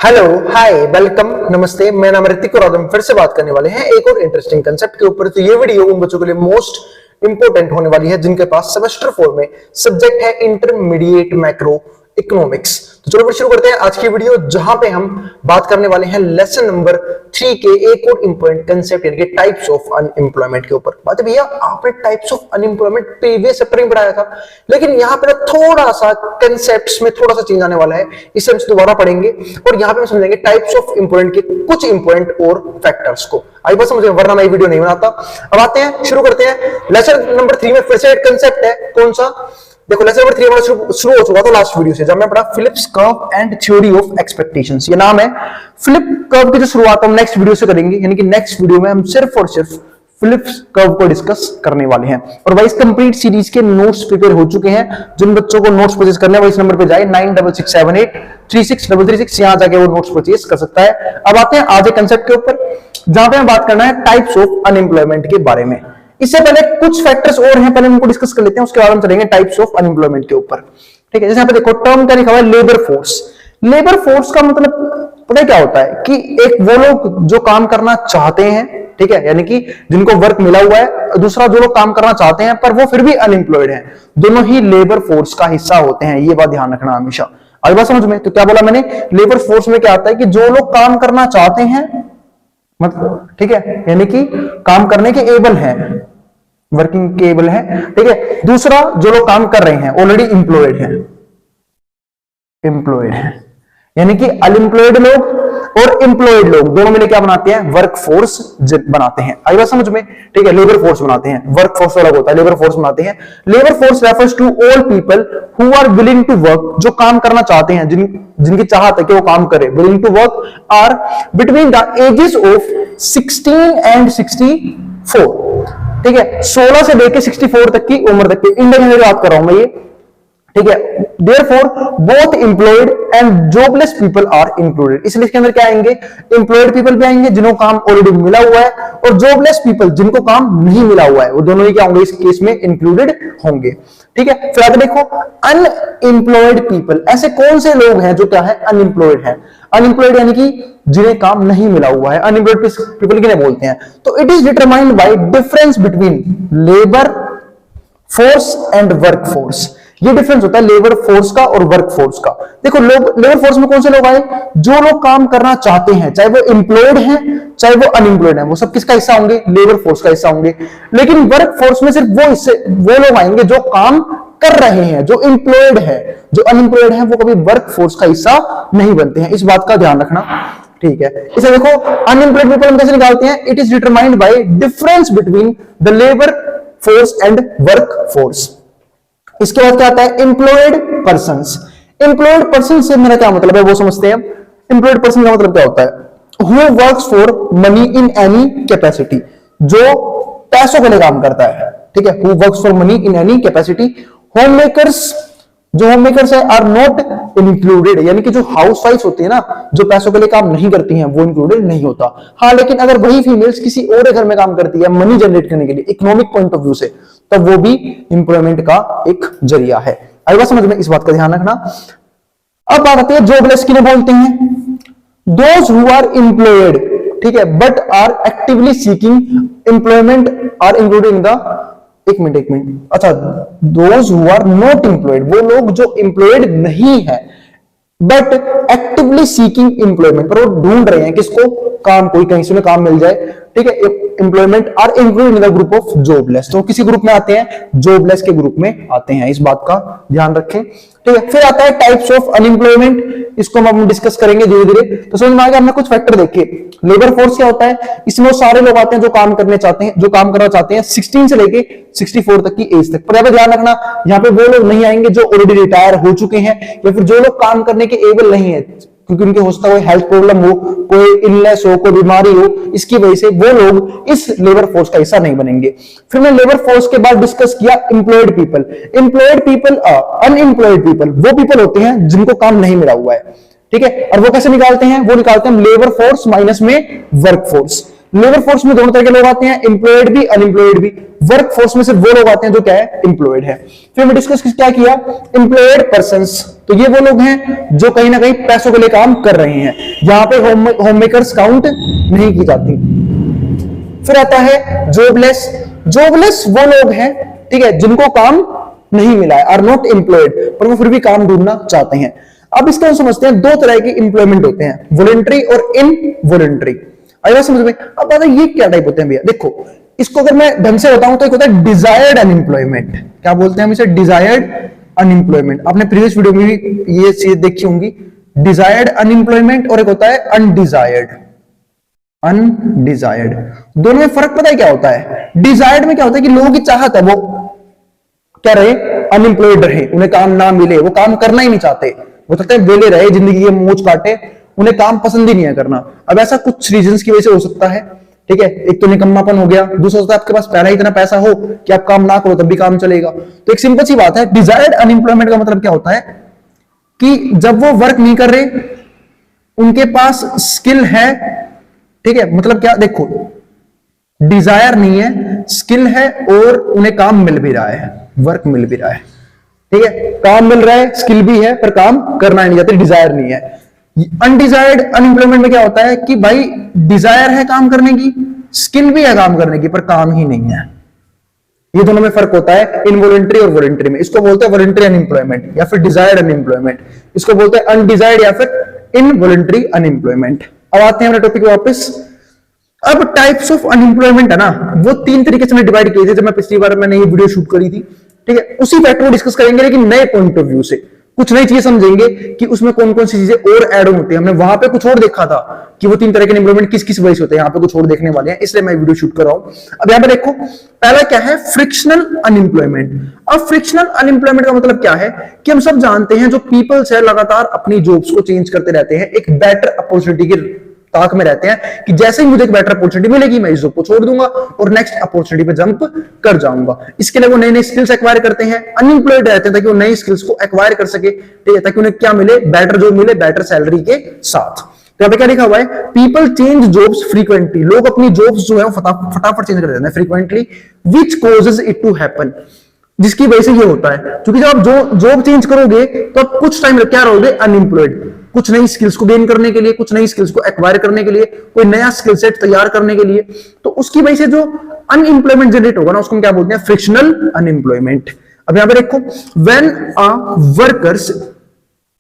Hello, हाय, welcome, नमस्ते। मेरा नाम ऋतिक और आज हम फिर से बात करने वाले हैं एक और इंटरेस्टिंग कंसेप्ट के ऊपर। तो ये वीडियो उन बच्चों के लिए मोस्ट इंपोर्टेंट होने वाली है जिनके पास सेमेस्टर 4 में सब्जेक्ट है इंटरमीडिएट मैक्रो इकोनॉमिक्स। तो चलो फिर शुरू करते हैं आज की वीडियो, जहां पे हम बात करने वाले हैं लेसन नंबर 3 के एक और इंपॉर्टेंट कंसेप्ट यानी कि टाइप्स ऑफ अनएम्प्लॉयमेंट के ऊपर। बात है भैया, आपने types of unemployment previous chapter में पढ़ाया था, लेकिन यहाँ पे ना थोड़ा सा कंसेप्ट्स में थोड़ा सा चेंज आने वाला है। इसे हम दोबारा पढ़ेंगे और यहाँ पे हम समझेंगे टाइप्स ऑफ इंपॉर्टेंट के कुछ इंपॉर्टेंट और फैक्टर्स को। आई बस मुझे, वरना मैं वीडियो नहीं बनाता। अब आते हैं, शुरू करते हैं। लेसन नंबर 3 में फिर से एक कंसेप्ट है, कौन सा? देखो, लेसन नंबर 3 हमारा शुरू हो चुका था लास्ट वीडियो से, जब मैं पढ़ा Phillips curve and theory of expectations. ये नाम है। फिलिप कर्व की जो शुरुआत हम नेक्स्ट वीडियो से करेंगे, यानी कि नेक्स्ट वीडियो में हम सिर्फ और सिर्फ फिलिप्स कर्व को डिस्कस करने वाले हैं। और भाई इस कंप्लीट सीरीज के नोट्स प्रिपेयर हो चुके हैं। जिन बच्चों को नोट्स परचेज करने हैं वो इस नंबर पे जाए 9667836336 यहां जाके वो नोट्स परचेज कर सकता है। अब आते हैं आज एक कंसेप्ट के ऊपर, जहां पे हम बात करना है टाइप्स ऑफ अनएम्प्लॉयमेंट के बारे में। इससे पहले कुछ फैक्टर्स और हैं, पहले उनको डिस्कस कर लेते हैं, उसके बाद हम चलेंगे टाइप्स ऑफ अनएम्प्लॉयमेंट के ऊपर। ठीक है, जैसे यहाँ पे देखो टर्म क्या लिखा हुआ है, लेबर फोर्स। लेबर फोर्स का मतलब पता है क्या होता है कि एक वो लोग जो काम करना चाहते हैं, ठीक है, यानी कि जिनको वर्क मिला हुआ है, दूसरा जो लोग काम करना चाहते हैं पर वो फिर भी अनएम्प्लॉयड हैं, दोनों ही लेबर फोर्स का हिस्सा होते हैं। ये बात ध्यान रखना हमेशा। आई बात समझ में? तो क्या बोला मैंने, लेबर फोर्स में क्या आता है कि जो लोग काम करना चाहते हैं, मतलब ठीक है, यानी कि काम करने के एबल हैं, वर्किंग केबल है, ठीक है। दूसरा जो लोग काम कर रहे हैं, ऑलरेडी एम्प्लॉयड हैं, एम्प्लॉयड है, यानी कि अनएम्प्लॉयड लोग और एम्प्लॉयड लोग दोनों मिलकर क्या बनाते हैं, वर्क फोर्स बनाते हैं। आई बात समझ में? ठीक है, लेबर फोर्स बनाते हैं, वर्क फोर्स अलग होता है, लेबर फोर्स बनाते हैं। Labour force refers to all people who are willing to work, जो काम करना चाहते हैं, जिनकी चाहत है कि वो काम करे, willing to work, are between the ages of 16 and 64। ठीक है, 16 से लेकर 64 तक की उम्र तक की इंडियन में बात कर रहा हूं मैं ये। ठीक है, therefore both employed and jobless people are included. इसलिए इसके अंदर क्या आएंगे, एम्प्लॉयड पीपल भी आएंगे जिनको काम ऑलरेडी मिला हुआ है, और जॉबलेस पीपल जिनको काम नहीं मिला हुआ है, वो दोनों ही क्या होंगे इस केस में, इंक्लूडेड होंगे। ठीक है, फिर आगे देखो अनएम्प्लॉयड पीपल। ऐसे कौन से लोग हैं जो क्या है, अनएम्प्लॉयड है। अनएम्प्लॉयड यानी कि जिन्हें काम नहीं मिला हुआ है, अनएम्प्लॉयड पीपल किन्हें बोलते हैं? तो it is determined by difference between labour force and work force. ये डिफरेंस होता है लेबर फोर्स का और वर्क फोर्स का। देखो, लोग लेबर फोर्स में कौन से लोग आए, जो लोग काम करना चाहते हैं, चाहे वो एम्प्लॉयड हैं चाहे वो अनएम्प्लॉयड हैं, वो सब किसका हिस्सा होंगे, लेबर फोर्स का हिस्सा होंगे। लेकिन वर्क फोर्स में सिर्फ वो लोग आएंगे जो काम कर रहे हैं, जो एम्प्लॉयड है। जो अनएम्प्लॉयड है वो कभी वर्क फोर्स का हिस्सा नहीं बनते हैं, इस बात का ध्यान रखना। ठीक है, इसे देखो अनएम्प्लॉयड पीपल हम कैसे निकालते हैं, it is determined by difference between the labour force and work force. इसके बाद क्या आता है, एम्प्लॉयड पर्संस। एम्प्लॉयड पर्सन से मेरा क्या मतलब है वो समझते हैं। एम्प्लॉयड पर्सन का मतलब क्या होता है, who works for money in any capacity, जो पैसों के लिए काम करता है। ठीक है, who works for money in any capacity. Home makers, जो होम मेकर्स है, आर नॉट इंक्लूडेड, यानी कि जो हाउस वाइफ होती है ना, जो पैसों के लिए काम नहीं करती हैं, वो इंक्लूडेड नहीं होता। हाँ, लेकिन अगर वही फीमेल्स किसी और घर में काम करती है मनी जनरेट करने के लिए, इकोनॉमिक पॉइंट ऑफ व्यू से, तब वो भी एम्प्लॉयमेंट का एक जरिया है। आई बात समझ में? इस बात का ध्यान रखना। अब बात आती है जॉबलेस किन्हें बोलते हैं, दोज हु आर एम्प्लॉयड, ठीक है, but are actively seeking employment are included in the, एक मिनट, अच्छा, those who are not employed, वो लोग जो एम्प्लॉयड नहीं है बट एक्टिवली सीकिंग एम्प्लॉयमेंट, पर वो ढूंढ रहे हैं किसको, काम, कोई कहीं से काम मिल जाए। ठीक है, employment are included in the group of jobless. तो किसी ग्रुप में आते हैं, जॉबलेस के ग्रुप में आते हैं, इस बात का ध्यान रखें। ठीक है, फिर आता है टाइप्स ऑफ अनएम्प्लॉयमेंट, इसको हम डिस्कस करेंगे धीरे धीरे। तो समझ में आ गया, हमने कुछ फैक्टर देखे। लेबर फोर्स क्या होता है, इसमें वो सारे लोग आते हैं जो काम करने चाहते हैं, जो काम करना चाहते हैं 16 से लेके 64 तक की एज तक। पर यहाँ पे ध्यान रखना, यहाँ पे वो लोग नहीं आएंगे जो ऑलरेडी रिटायर हो चुके हैं, या फिर जो लोग काम करने के एबल नहीं है, क्योंकि उनके हो सकता है कोई हेल्थ प्रॉब्लम हो, कोई इलनेस हो, कोई बीमारी हो, इसकी वजह से वो लोग इस लेबर फोर्स का हिस्सा नहीं बनेंगे। फिर मैं लेबर फोर्स के बाद डिस्कस किया employed people. Employed people, unemployed people वो पीपल होते हैं जिनको काम नहीं मिला हुआ है। ठीक है, और वो कैसे निकालते हैं, वो निकालते हैं लेबर फोर्स माइनस में वर्क फोर्स। लेबर फोर्स में दोनों तरह के लोग आते हैं, एम्प्लॉयड भी अनएम्प्लॉयड भी। वर्क फोर्स में सिर्फ वो लोग आते हैं जो क्या है, एम्प्लॉयड है। फिर हमने डिस्कस क्या किया, एम्प्लॉयड पर्संस, तो ये वो लोग हैं जो कहीं ना कहीं पैसों के लिए काम कर रहे हैं, यहां पे होम मेकर्स काउंट नहीं की जाती। फिर आता है जॉबलेस। जॉबलेस वो लोग हैं, ठीक है, जिनको काम नहीं मिला है, आर नॉट एम्प्लॉयड, पर वो फिर भी काम ढूंढना चाहते हैं। अब इसको हम समझते हैं, दो तरह के एम्प्लॉयमेंट होते हैं, वॉलंटरी और इनवॉलंटरी। आइए समझ में। अब बात है ये क्या टाइप होते हैं भैया, देखो इसको अगर मैं ढंग से बताऊं तो एक होता है डिजायर्ड अनएम्प्लॉयमेंट। क्या बोलते हैं हम इसे, डिजायर्ड अनएम्प्लॉयमेंट। आपने प्रीवियस वीडियो में भी ये चीज देखी होंगी, डिजायर्ड अनएम्प्लॉयमेंट, और एक होता है अनडिजायर्ड। अनडिजायर्ड, दोनों में फर्क पता है क्या होता है। डिजायर्ड में क्या होता है कि लोगों की चाहत है, वो क्या रहे, अनएम्प्लॉयड रहे, उन्हें काम ना मिले, वो काम करना ही नहीं चाहते, वो चाहते हैं वेले रहे, जिंदगी के मौज काटे, उन्हें काम पसंद ही नहीं है करना। अब ऐसा कुछ रीजंस की वजह से हो सकता है, ठीक है, एक तो निकम्मापन हो गया, दूसरा होता है आपके पास पहले ही इतना पैसा हो कि आप काम ना करो तब भी काम चलेगा। तो एक सिंपल सी बात है, डिजायर्ड अनएम्प्लॉयमेंट का मतलब क्या होता है कि जब वो वर्क नहीं कर रहे, उनके पास स्किल है, ठीक है, मतलब क्या, देखो डिजायर नहीं है, स्किल है, और उन्हें काम मिल भी रहा है, वर्क मिल भी रहा है, ठीक है, काम मिल रहा है, स्किल भी है, पर काम करना नहीं चाहते, डिजायर नहीं है। अनडिजायर्ड अनएम्प्लॉयमेंट में क्या होता है कि भाई डिजायर है काम करने की, स्किल भी है काम करने की, पर काम ही नहीं है। ये दोनों में फर्क होता है, इनवॉलंटरी और वॉलंटरी में। इसको बोलते हैं वॉलंटरी अनएम्प्लॉयमेंट या फिर डिजायर्ड अनएम्प्लॉयमेंट, इसको बोलते हैं अनडिजायर्ड या फिर इनवॉलंटरी अनएम्प्लॉयमेंट। अब आते हैं अपने टॉपिक पे वापस। अब टाइप्स ऑफ अनएम्प्लॉयमेंट है ना, वो तीन तरीके से डिवाइड किए थे जब मैं पिछली बार मैंने ये वीडियो शूट करी थी, ठीक है, उसी फैक्टर को डिस्कस करेंगे लेकिन नए पॉइंट ऑफ व्यू से, कुछ नई चीजें समझेंगे कि उसमें कौन कौन सी चीजें और ऐड ऑन होती है। हमने वहां पे कुछ और देखा था कि वो तीन तरह के अनएम्प्लॉयमेंट किस किस वजह से होते हैं, यहाँ पे कुछ और देखने वाले हैं, इसलिए मैं वीडियो शूट कर रहा हूं। अब यहाँ पे देखो, पहला क्या है, फ्रिक्शनल अनएम्प्लॉयमेंट। अब फ्रिक्शनल अनएम्प्लॉयमेंट का मतलब क्या है कि हम सब जानते हैं जो पीपल्स है लगातार अपनी जॉब्स को चेंज करते रहते हैं, एक बेटर अपॉर्चुनिटी की ताक में रहते हैं कि जैसे ही मुझे एक बेटर अपॉर्चुनिटी मिलेगी मैं इस जॉब को छोड़ दूंगा और नेक्स्ट अपॉर्चुनिटी पे जंप कर जाऊंगा। इसके लिए वो नए नए स्किल्स एक्वायर करते हैं, अनएम्प्लॉयड रहते हैं ताकि वो नई स्किल्स को एक्वायर कर सके, ठीक है, ताकि उन्हें क्या मिले, बेटर जॉब मिले, बेटर सैलरी के साथ। तो यहाँ पे क्या लिखा हुआ है, पीपल चेंज जॉब्स फ्रीक्वेंटली, लोग अपनी जॉब्स जो है वो फटाफट चेंज कर देते हैं frequently, which causes it to happen, जिसकी वजह से ये होता है क्योंकि जब आप जॉब चेंज करोगे तो आप कुछ टाइम क्या रहोगे, अनएम्प्लॉयड, कुछ नई स्किल्स को गेन करने के लिए, कुछ नई स्किल्स को एक्वायर करने के लिए, कोई नया स्किल सेट तैयार करने के लिए, तो उसकी वजह से जो अनएम्प्लॉयमेंट जनरेट होगा ना उसको हम क्या बोलते हैं, फ्रिक्शनल अनएम्प्लॉयमेंट। अब यहां पर देखो, when a workers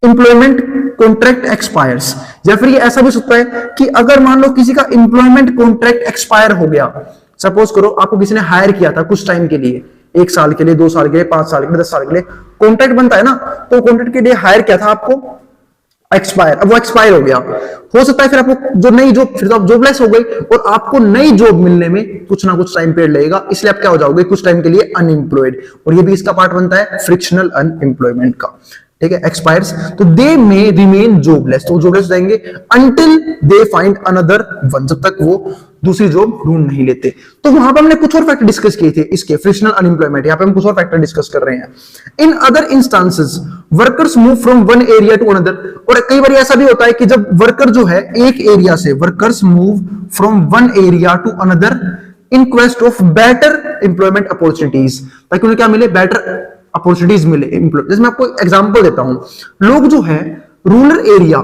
employment contract expires, या फिर ये ऐसा भी सकता है कि अगर मान लो किसी का एम्प्लॉयमेंट कॉन्ट्रैक्ट एक्सपायर हो गया, सपोज करो आपको किसी ने हायर किया था कुछ टाइम के लिए, 1 साल के लिए, 2 साल के लिए, 5 साल के लिए, 10 साल के लिए कॉन्ट्रैक्ट बनता है ना, तो कॉन्ट्रैक्ट के लिए हायर किया था आपको, एक्सपायर, अब वो एक्सपायर हो गया, हो सकता है फिर आपको जो नई जॉब, फिर तो आप जॉबलेस हो गई और आपको नई जॉब मिलने में कुछ ना कुछ टाइम पीरियड लगेगा, इसलिए आप क्या हो जाओगे, कुछ टाइम के लिए अनएम्प्लॉयड, और ये भी इसका पार्ट बनता है फ्रिक्शनल अनएम्प्लॉयमेंट का, ठीक है, एक्सपायर्स, तो दे मे रिमेन जॉबलेस, तो जॉबलेस रहेंगे until they find another one, जब तक वो दूसरी जॉब ढूंढ नहीं लेते। तो वहां पर हमने कुछ और फैक्टर डिस्कस किए थे इसके फ्रिक्शनल अनएम्प्लॉयमेंट, यहाँ पे हम कुछ और फैक्टर डिस्कस कर रहे हैं। In other instances workers move from one area to another, और कई बार ऐसा भी होता है कि जब वर्कर जो है एक एरिया से, workers move from one area to another in quest of better employment opportunities, ताकि उन्हें क्या मिले, बेटर अपॉर्चुनिटीज मिले। जैसे मैं आपको एग्जांपल देता हूं, लोग जो है रूरल एरिया,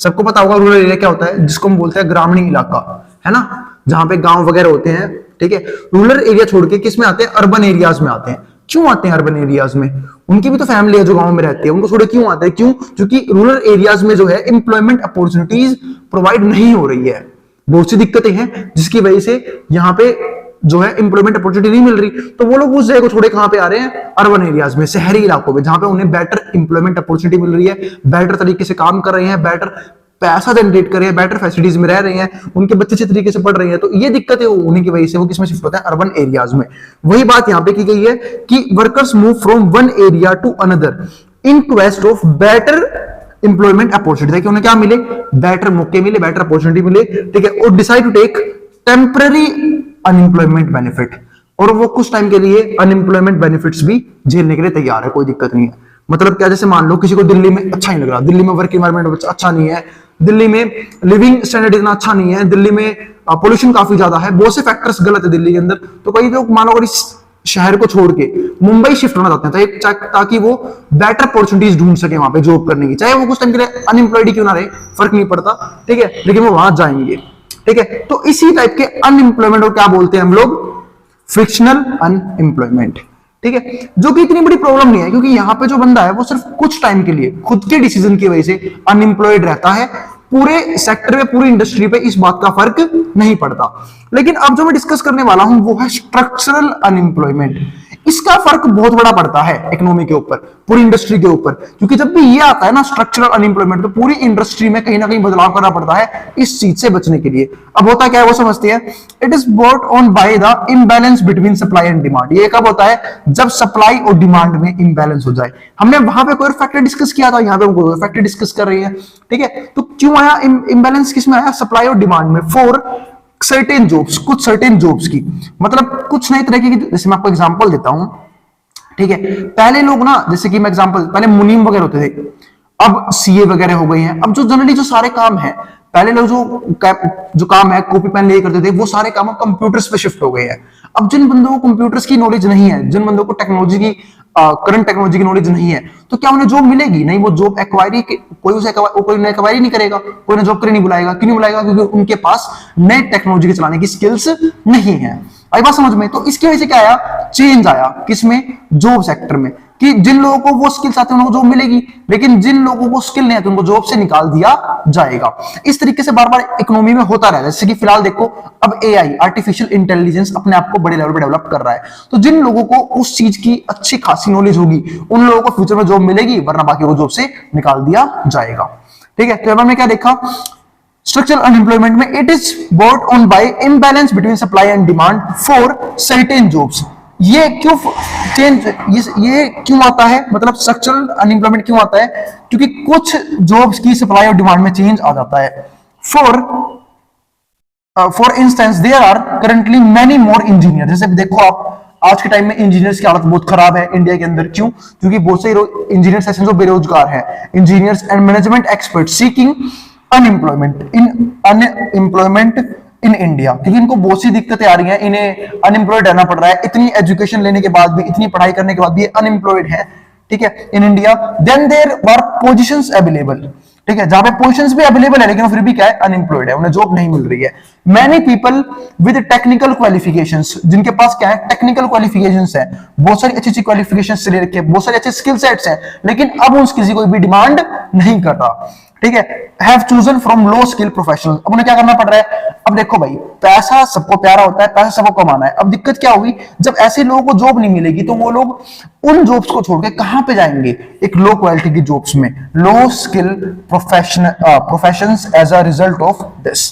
सबको पता होगा रूरल एरिया क्या होता है, जिसको हम बोलते हैं ग्रामीण इलाका, है ना, जहां पे गांव वगैरह होते हैं, ठीक है, रूरल एरिया छोड़ के किस में आते हैं, अर्बन एरियाज में आते हैं। क्यों आते हैं अर्बन एरियाज में, उनकी भी तो फैमिली है जो गांव में रहती है, उनको छोड़े क्यों आते हैं, क्यों, क्योंकि रूरल एरियाज में जो है एम्प्लॉयमेंट अपॉर्चुनिटीज प्रोवाइड नहीं हो रही है, बहुत सी दिक्कतें हैं जिसकी वजह से यहाँ पे जो है एम्प्लॉयमेंट अपॉर्चुनिटी नहीं मिल रही, तो वो लोग उस जगह को छोड़े कहां पे आ रहे हैं, अर्बन एरियाज में, शहरी इलाकों में, जहां पे उन्हें बेटर एम्प्लॉयमेंट अपॉर्चुनिटी मिल रही है, बेटर तरीके से काम कर रहे हैं, बेटर पैसा जनरेट कर रहे हैं, बेटर फैसिलिटीज में रह रहे हैं, उनके बच्चे अच्छे तरीके से पढ़ रहे हैं, तो ये दिक्कतें होने की वजह से वो किसमें शिफ्ट होते हैं, अर्बन एरियाज में। वही बात यहाँ पे की गई है कि workers move from one area to another in quest of better employment opportunity, कि उन्हें क्या मिले, बेटर मौके मिले, बेटर अपॉर्चुनिटी मिले, ठीक है, और decide to take temporary unemployment benefit, और वो कुछ टाइम के लिए अनएम्प्लॉयमेंट बेनिफिट्स भी झेलने के लिए तैयार है, कोई दिक्कत नहीं है। मतलब क्या, जैसे मान लो किसी को दिल्ली में अच्छा नहीं लग रहा, दिल्ली में वर्क एनवायरनमेंट अच्छा नहीं है, दिल्ली में लिविंग स्टैंडर्ड इतना अच्छा नहीं है, दिल्ली में पोल्यूशन काफी ज्यादा है, बहुत से फैक्टर्स गलत है दिल्ली के अंदर। तो कई लोग मानो अगर इस शहर को छोड़ के मुंबई शिफ्ट होना चाहते हैं ताकि वो बेटर अपॉर्चुनिटीज ढूंढ सके वहां पे जॉब करने की, चाहे वो कुछ टाइम के लिए अनएम्प्लॉयड क्यों ना रहे, फर्क नहीं पड़ता, ठीक है, लेकिन वो वहां जाएंगे, ठीक है। तो इसी टाइप के अनएम्प्लॉयमेंट को क्या बोलते हैं हम लोग, फ्रिक्शनल अनएम्प्लॉयमेंट, ठीक है, जो कि इतनी बड़ी प्रॉब्लम नहीं है, क्योंकि यहां पे जो बंदा है वो सिर्फ कुछ टाइम के लिए खुद के डिसीजन की वजह से अनएम्प्लॉयड रहता है, पूरे सेक्टर में, पूरी इंडस्ट्री पे इस बात का फर्क नहीं पड़ता। लेकिन अब जो मैं डिस्कस करने वाला हूं वो है स्ट्रक्चरल अनएम्प्लॉयमेंट। इसका फर्क बहुत बड़ा पड़ता है इकोनॉमी के ऊपर, पूरी इंडस्ट्री के ऊपर, क्योंकि जब भी ये आता है ना स्ट्रक्चरल अनएम्प्लॉयमेंट, तो पूरी इंडस्ट्री में कहीं ना कहीं बदलाव करना पड़ता है इस चीज से बचने के लिए। अब होता क्या है वो समझते हैं। It is brought on by the imbalance between supply and demand. ये कब होता है, जब सप्लाई और डिमांड में इम्बैलेंस हो जाए। हमने वहां पे कोई फैक्टर डिस्कस किया था, यहाँ पे कोई फैक्टर डिस्कस कर रही है, ठीक है। तो क्यों आया इम्बैलेंस, किसमें आया, सप्लाई और डिमांड में, फॉर सर्टेन जॉब्स, कुछ सर्टेन जॉब्स की, मतलब कुछ नई तरह की। जैसे मैं आपको एग्जांपल देता हूं, ठीक है। पहले लोग ना, जैसे कि मैं एग्जांपल, पहले मुनीम वगैरह होते थे, अब सीए वगैरह हो गई हैं। अब जो जनरली जो सारे काम है, पहले लोग जो काम है कॉपी पेन ले करते थे, वो सारे काम कंप्यूटर्स पे शिफ्ट हो गए हैं। अब जिन बंदों को कंप्यूटर्स की नॉलेज नहीं है, जिन बंदों को टेक्नोलॉजी की करंट टेक्नोलॉजी की नॉलेज नहीं है, तो क्या उन्हें जॉब मिलेगी? नहीं, वो जॉब एक्वायरी, कोई एक्वायरी नहीं करेगा, कोई ना जॉब के लिए नहीं बुलाएगा। क्यों नहीं बुलाएगा? क्योंकि उनके पास नए टेक्नोलॉजी के चलाने की स्किल्स नहीं है। आई बात समझ में? तो इसकी वजह से क्या आया, चेंज आया, किसमें, जॉब सेक्टर में, कि जिन लोगों को वो स्किल्स आते हैं उनको जॉब मिलेगी, लेकिन जिन लोगों को स्किल नहीं आती उनको जॉब से निकाल दिया जाएगा। इस तरीके से बार बार इकोनॉमी में होता रहता है। जैसे कि फिलहाल देखो, अब एआई, आर्टिफिशियल इंटेलिजेंस अपने आप को बड़े लेवल पर डेवलप कर रहा है, तो जिन लोगों को उस चीज की अच्छी खासी नॉलेज होगी उन लोगों को फ्यूचर में जॉब मिलेगी, वरना बाकी को जॉब से निकाल दिया जाएगा, ठीक है। तो अब हमने क्या देखा, स्ट्रक्चरल अनएम्प्लॉयमेंट में it is brought on by imbalance between supply and demand for certain jobs. ये क्यों चेंज, ये क्यों आता है, मतलब स्ट्रक्चरल अनएम्प्लॉयमेंट क्यों आता है? क्योंकि कुछ जॉब्स की सप्लाई और डिमांड में चेंज आ जाता है। For instance there are currently many more engineer. जैसे देखो आप, आज के टाइम में इंजीनियर्स की हालत बहुत खराब है इंडिया के अंदर। क्यों? क्योंकि बहुत से इंजीनियर्स ऐसे जो बेरोजगार हैं, engineers and management expert seeking unemployment in India, क्योंकि इनको बहुत सी दिक्कतें आ रही हैं, इन्हें अनएम्प्लॉयड रहना पड़ रहा है, इतनी एजुकेशन लेने के बाद भी, इतनी पढ़ाई करने के बाद भी अनएम्प्लॉयड है, ठीक है, in India. Then there were positions available, ठीक है, जहां पे पोजीशंस भी अवेलेबल है लेकिन वो फिर भी क्या है, अनएम्प्लॉयड है, उन्हें जॉब नहीं मिल रही है। Many people with technical qualifications, जिनके पास क्या है, टेक्निकल क्वालिफिकेशंस है, बहुत सारी अच्छी अच्छी क्वालिफिकेशंस ले रखी है, बहुत सारे अच्छे स्किल सेट्स हैं, लेकिन अब उन स्किल्स की कोई भी डिमांड नहीं कर रहा, ठीक है। Have chosen from low skill professional. अब उन्हें क्या करना पड़ रहा है? अब देखो भाई, पैसा सबको प्यारा होता है, पैसा सबको कमाना है। अब दिक्कत क्या होगी, जब ऐसे लोगों को जॉब नहीं मिलेगी तो वो लोग उन जॉब्स को छोड़ के कहां पे जाएंगे, एक लो क्वालिटी की जॉब्स में, low skill professions as a result of this,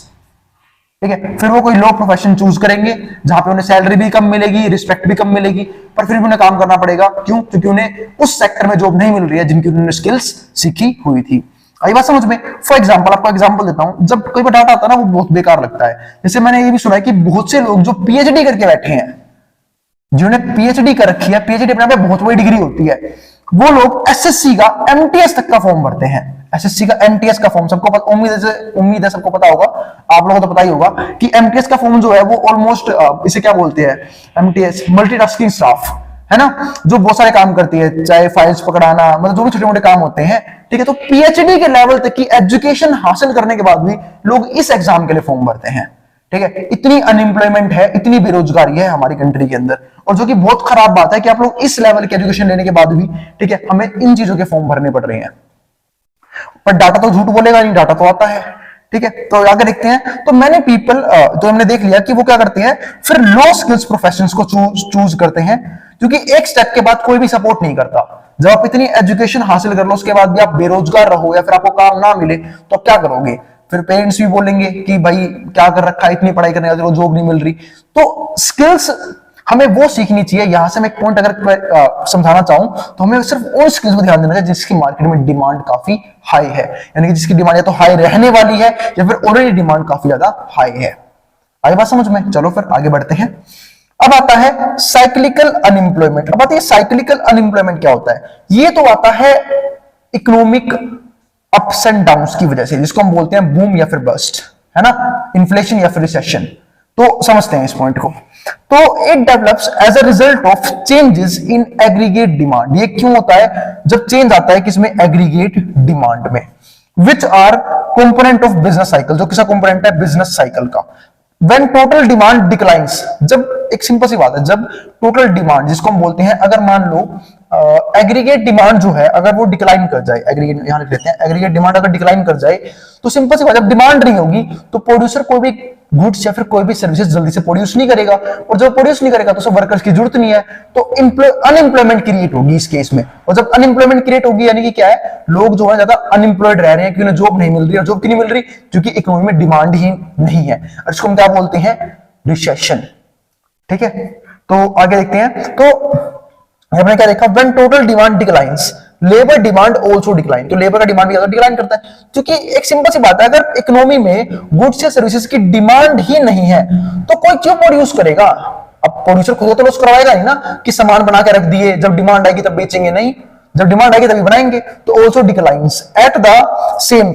ठीक है। फिर वो कोई लो प्रोफेशन चूज करेंगे जहां पे उन्हें सैलरी भी कम मिलेगी, रिस्पेक्ट भी कम मिलेगी, पर फिर भी उन्हें काम करना पड़ेगा। क्यों? क्योंकि उन्हें उस सेक्टर में जॉब नहीं मिल रही है जिनकी उन्होंने स्किल्स सीखी हुई थी। आई बात समझ में? फॉर एग्जाम्पल, आपको एग्जाम्पल देता हूं, जब कोई डाटा आता है ना वो बहुत बेकार लगता है। जैसे मैंने ये भी सुना है कि बहुत से लोग जो पीएचडी करके बैठे हैं, जिन्होंने पीएचडी कर रखी है, पीएचडी अपने आप में बहुत बड़ी डिग्री होती है, वो लोग एसएससी का एमटीएस तक का फॉर्म भरते हैं। एसएससी का एमटीएस का फॉर्म सबको पता, उम्मीद है सबको पता होगा, आप लोगों को तो पता ही होगा कि एमटीएस का फॉर्म जो है वो ऑलमोस्ट, इसे क्या बोलते हैं, एमटीएस मल्टीटास्किंग स्टाफ है ना, जो बहुत सारे काम करती है, चाहे फाइल्स पकड़ाना, मतलब जो भी छोटे मोटे काम होते हैं, ठीक है। तो पीएचडी के लेवल तक की एजुकेशन हासिल करने के बाद भी लोग इस एग्जाम के लिए फॉर्म भरते हैं, ठीक है। इतनी अनएम्प्लॉयमेंट है, इतनी बेरोजगारी है हमारी कंट्री के अंदर, और जो कि बहुत खराब बात है कि आप लोग इस लेवल की एजुकेशन लेने के बाद भी, ठीक है, हमें इन चीजों के फॉर्म भरने पड़ रहे हैं। पर डाटा तो झूठ बोलेगा नहीं, डाटा तो आता है, ठीक है। तो आगे देखते हैं, तो मैंने पीपल, तो हमने देख लिया कि वो क्या करते हैं, फिर लो स्किल्स प्रोफेशंस को चूज करते हैं, क्योंकि एक स्टेप के बाद कोई भी सपोर्ट नहीं करता। जब आप इतनी एजुकेशन हासिल कर लो, उसके बाद भी आप बेरोजगार रहो या फिर आपको काम ना मिले, तो आप क्या करोगे? फिर पेरेंट्स भी बोलेंगे कि भाई क्या कर रखा है, इतनी पढ़ाई करने का जॉब नहीं मिल रही। तो स्किल्स हमें वो सीखनी चाहिए। यहां से मैं एक पॉइंट अगर समझाना चाहूं तो हमें सिर्फ उन स्किल्स पर ध्यान देना चाहिए जिसकी मार्केट में डिमांड काफी हाई है, यानी कि जिसकी डिमांड या तो हाई रहने वाली है या फिर ऑलरेडी डिमांड काफी ज्यादा हाई है। आई बात समझ में? चलो फिर आगे बढ़ते हैं। अब आता है साइक्लिकल अनएम्प्लॉयमेंट। अब आती है साइक्लिकल अनएम्प्लॉयमेंट क्या होता है? ये तो आता है इकोनॉमिक अप्स एंड डाउन्स की वजह से, जिसको हम बोलते हैं बूम या फिर बस्ट, है ना, इन्फ्लेशन या फिर रिसेशन। तो समझते हैं इस पॉइंट को। तो it develops as a result of changes in aggregate demand. ये क्यों होता है? जब चेंज आता है किसमें? एग्रीगेट डिमांड में। Which R component of business cycle, जो किसका कंपोनेंट है? बिजनेस साइकिल का। When total demand declines, जब एक सिंपल सी बात है, जब टोटल डिमांड जिसको हम बोलते हैं, अगर मान लो एग्रीगेट डिमांड जो है अगर वो डिक्लाइन कर जाए, एग्रीगेट यहां लिख लेते हैं, एग्रीगेट डिमांड अगर डिक्लाइन कर जाए तो सिंपल सी बात, जब डिमांड नहीं होगी तो प्रोड्यूसर कोई भी गुड्स या फिर कोई भी सर्विसेज जल्दी से प्रोड्यूस नहीं करेगा, और जब प्रोड्यूस नहीं करेगा तो सब वर्कर्स की जरूरत नहीं है, तो अनएम्प्लॉयमेंट क्रिएट होगी इस केस में। और जब अनएम्प्लॉयमेंट क्रिएट होगी यानी कि क्या है, लोग जो है ज्यादा अनएम्प्लॉयड रह रहे हैं क्योंकि जॉब नहीं मिल रही है। जॉब क्यों नहीं मिल रही? क्योंकि इकोनॉमी में डिमांड ही नहीं है, और इसको हम क्या बोलते हैं? रिसेशन। ठीक है, तो आगे देखते हैं। तो हमने क्या देखा? When total demand declines labour demand also decline. तो लेबर का डिमांड भी डिक्लाइन करता है, क्योंकि एक सिंपल सी बात है, अगर इकोनॉमी में गुड्स या सर्विसेज की डिमांड ही नहीं है तो कोई क्यों प्रोड्यूस करेगा? अब प्रोड्यूसर खुद तो लॉस करवाएगा नहीं ना, कि सामान बना के रख दिए, जब डिमांड आएगी तब बेचेंगे, नहीं, जब डिमांड आएगी तभी बनाएंगे। तो also declines at the same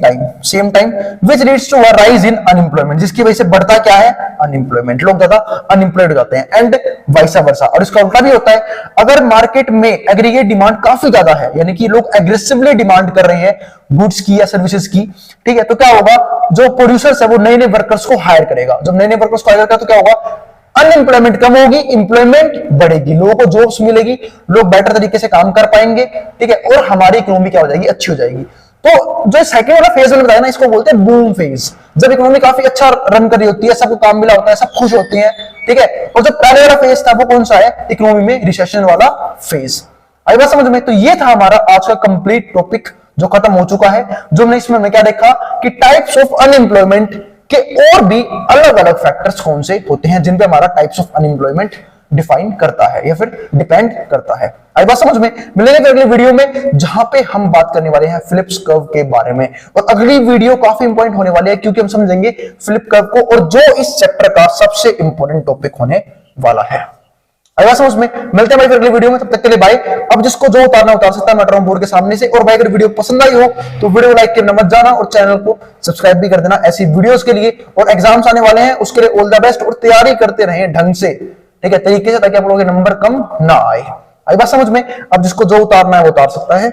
time which leads to a rise in unemployment, जिसकी वजह से बढ़ता क्या है? अनएम्प्लॉयमेंट, लोग ज्यादा अनएम्प्लॉयड हो जाते हैं, एंड वाइस वर्सा। और इसका उल्टा भी होता है, अगर मार्केट में एग्रीगेट डिमांड काफी ज्यादा है, यानी कि लोग एग्रेसिवली डिमांड कर रहे हैं गुड्स की या सर्विसेज की, ठीक है, तो क्या होगा? जो प्रोड्यूसर्स है वो नए नए वर्कर्स को हायर करेगा। जब नए नए वर्कर्स को हायर करेगा तो क्या होगा? अनएम्प्लॉयमेंट कम होगी, इंप्लॉयमेंट बढ़ेगी, लोगों को जॉब्स मिलेगी, लोग बेटर तरीके से काम कर पाएंगे, ठीक है, और हमारी इकोनॉमी क्या हो जाएगी? अच्छी हो जाएगी। तो जो सेकंड वाला फेज मैंने बताया ना, इसको बोलते हैं बूम फेज। जब इकोनॉमी काफी अच्छा रन कर रही होती है, सबको काम मिला होता है, सब खुश होते हैं, ठीक है। और जो पहले वाला फेज था वो कौन सा है? इकोनॉमी में रिसेशन वाला फेज। आई बात समझ में? तो ये था हमारा आज का कंप्लीट टॉपिक जो खत्म हो चुका है। जो हमने इसमें क्या देखा कि टाइप्स ऑफ अनएम्प्लॉयमेंट के और भी अलग अलग फैक्टर्स कौन से होते हैं जिन पे हमारा टाइप्स ऑफ अनएम्प्लॉयमेंट डिफाइन करता है या फिर डिपेंड करता है। आई बात समझ में? मिलेंगे अगली वीडियो में जहां पे हम बात करने वाले हैं फिलिप्स कर्व के बारे में, और अगली वीडियो काफी इंपॉर्टेंट होने वाली है क्योंकि हम समझेंगे फिलिप कर्व को, और जो इस चैप्टर का सबसे इंपॉर्टेंट टॉपिक होने वाला है। आया समझ में? मिलते हैं भाई फिर अगली वीडियो में, तब तक के लिए बाय। अब जिसको जो उतारना उतार सकता है, मैं बोर्ड के सामने से। और भाई अगर वीडियो पसंद आई हो तो वीडियो लाइक करना मत जाना, और चैनल को सब्सक्राइब भी कर देना ऐसी वीडियोस के लिए। और एग्जाम्स आने वाले हैं, उसके लिए ऑल द बेस्ट, और तैयारी करते रहें ढंग से, ठीक है, तरीके से, ताकि आप लोगों के नंबर कम ना आए। आई बात समझ में? अब जिसको जो उतारना है वो उतार सकता है।